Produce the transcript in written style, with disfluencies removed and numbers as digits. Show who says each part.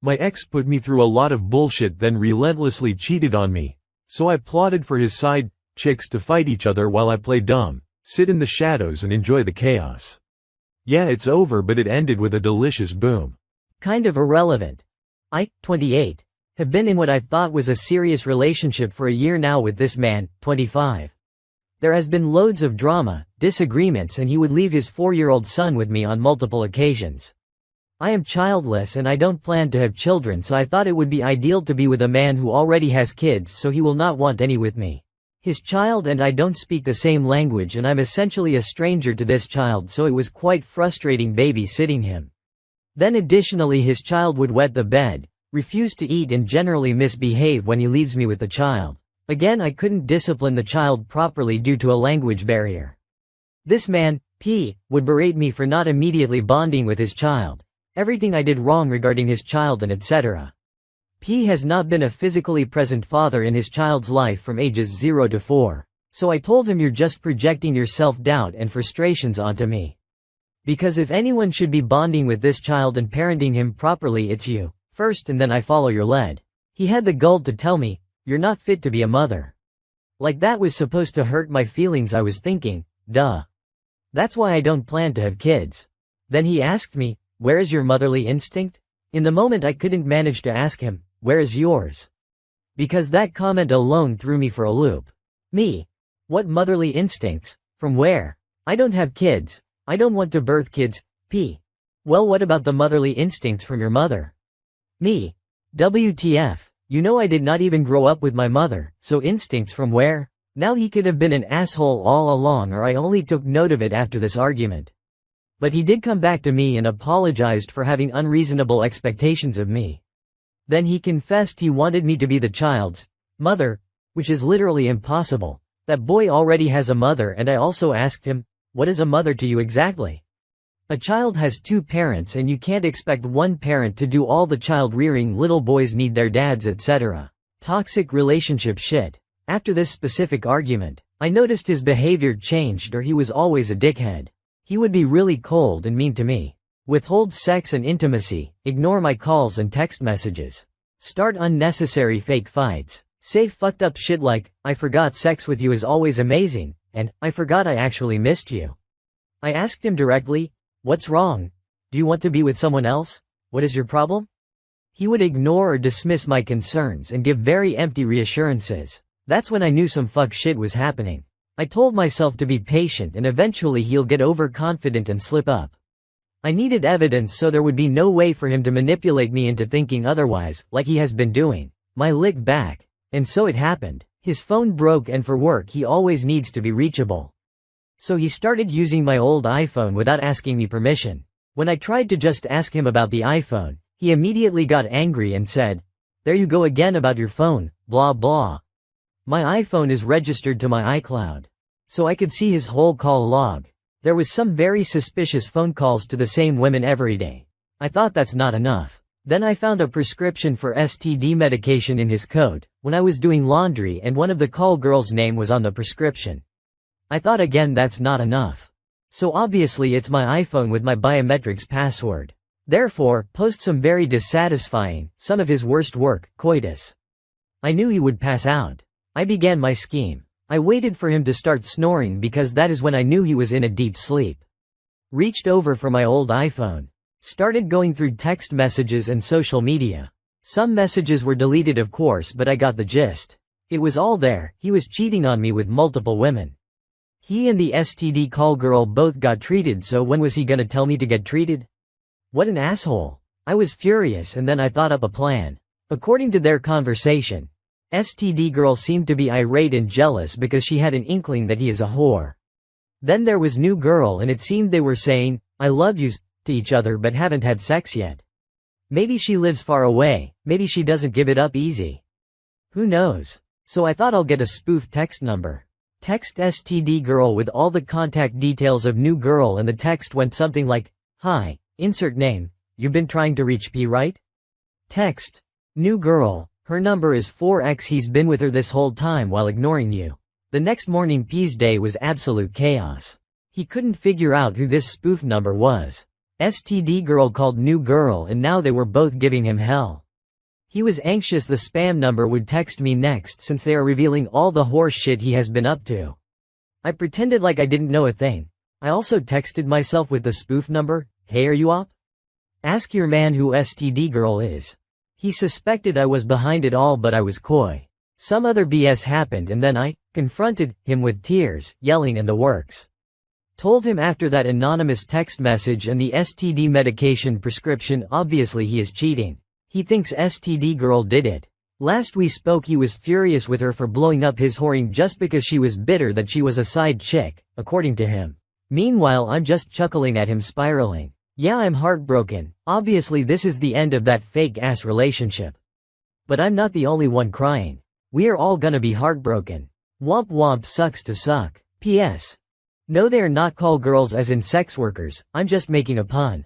Speaker 1: My ex put me through a lot of bullshit then relentlessly cheated on me. So I plotted for his side chicks to fight each other while I play dumb, sit in the shadows and enjoy the chaos. Yeah, it's over, but it ended with a delicious boom.
Speaker 2: Kind of irrelevant. I, 28, have been in what I thought was a serious relationship for a year now with this man, 25. There has been loads of drama, disagreements, and he would leave his 4-year-old son with me on multiple occasions. I am childless and I don't plan to have children, so I thought it would be ideal to be with a man who already has kids, so he will not want any with me. His child and I don't speak the same language and I'm essentially a stranger to this child, so it was quite frustrating babysitting him. Then additionally his child would wet the bed, refuse to eat and generally misbehave when he leaves me with the child. Again, I couldn't discipline the child properly due to a language barrier. This man, P, would berate me for not immediately bonding with his child. Everything I did wrong regarding his child and etc. P has not been a physically present father in his child's life from ages 0 to 4. So I told him, you're just projecting your self-doubt and frustrations onto me. Because if anyone should be bonding with this child and parenting him properly, it's you first, and then I follow your lead. He had the gall to tell me, you're not fit to be a mother. Like that was supposed to hurt my feelings. I was thinking, duh. That's why I don't plan to have kids. Then he asked me, where is your motherly instinct? In the moment I couldn't manage to ask him, where is yours? Because that comment alone threw me for a loop. Me? What motherly instincts? From where? I don't have kids. I don't want to birth kids. P. Well, what about the motherly instincts from your mother? Me. WTF. You know I did not even grow up with my mother, so instincts from where? Now he could have been an asshole all along, or I only took note of it after this argument. But he did come back to me and apologized for having unreasonable expectations of me. Then he confessed he wanted me to be the child's mother, which is literally impossible. That boy already has a mother, and I also asked him, what is a mother to you exactly? A child has 2 parents and you can't expect one parent to do all the child rearing. Little boys need their dads, etc. Toxic relationship shit. After this specific argument, I noticed his behavior changed, or he was always a dickhead. He would be really cold and mean to me. Withhold sex and intimacy, ignore my calls and text messages. Start unnecessary fake fights. Say fucked up shit like, I forgot sex with you is always amazing, and, I forgot I actually missed you. I asked him directly, what's wrong? Do you want to be with someone else? What is your problem? He would ignore or dismiss my concerns and give very empty reassurances. That's when I knew some fuck shit was happening. I told myself to be patient and eventually he'll get overconfident and slip up. I needed evidence so there would be no way for him to manipulate me into thinking otherwise, like he has been doing. My lick back. And so it happened. His phone broke and for work he always needs to be reachable. So he started using my old iPhone without asking me permission. When I tried to just ask him about the iPhone, he immediately got angry and said, there you go again about your phone, blah blah. My iPhone is registered to my iCloud. So I could see his whole call log. There was some very suspicious phone calls to the same women every day. I thought that's not enough. Then I found a prescription for STD medication in his coat, when I was doing laundry, and one of the call girls' name was on the prescription. I thought again that's not enough. So obviously it's my iPhone with my biometrics password. Therefore, post some very dissatisfying, some of his worst work, coitus. I knew he would pass out. I began my scheme. I waited for him to start snoring because that is when I knew he was in a deep sleep. Reached over for my old iPhone. Started going through text messages and social media. Some messages were deleted of course, but I got the gist. It was all there. He was cheating on me with multiple women. He and the STD call girl both got treated, so when was he gonna tell me to get treated? What an asshole. I was furious and then I thought up a plan. According to their conversation, STD girl seemed to be irate and jealous because she had an inkling that he is a whore. Then there was new girl and it seemed they were saying, I love yous, to each other but haven't had sex yet. Maybe she lives far away, maybe she doesn't give it up easy. Who knows? So I thought I'll get a spoof text number. Text STD girl with all the contact details of new girl, and the text went something like, hi, insert name, you've been trying to reach P, right? Text, new girl, her number is 4x, he's been with her this whole time while ignoring you. The next morning P's day was absolute chaos. He couldn't figure out who this spoof number was. STD girl called new girl and now they were both giving him hell. He was anxious the spam number would text me next since they are revealing all the horse shit he has been up to. I pretended like I didn't know a thing. I also texted myself with the spoof number, "Hey, are you up? Ask your man who STD girl is." He suspected I was behind it all but I was coy. Some other BS happened and then I confronted him with tears, yelling and the works. Told him after that anonymous text message and the STD medication prescription obviously he is cheating. He thinks STD girl did it. Last we spoke he was furious with her for blowing up his whoring just because she was bitter that she was a side chick, according to him. Meanwhile I'm just chuckling at him spiraling. Yeah, I'm heartbroken. Obviously this is the end of that fake-ass relationship. But I'm not the only one crying. We're all gonna be heartbroken. Womp womp sucks to suck. P.S. No, they're not call girls as in sex workers, I'm just making a pun.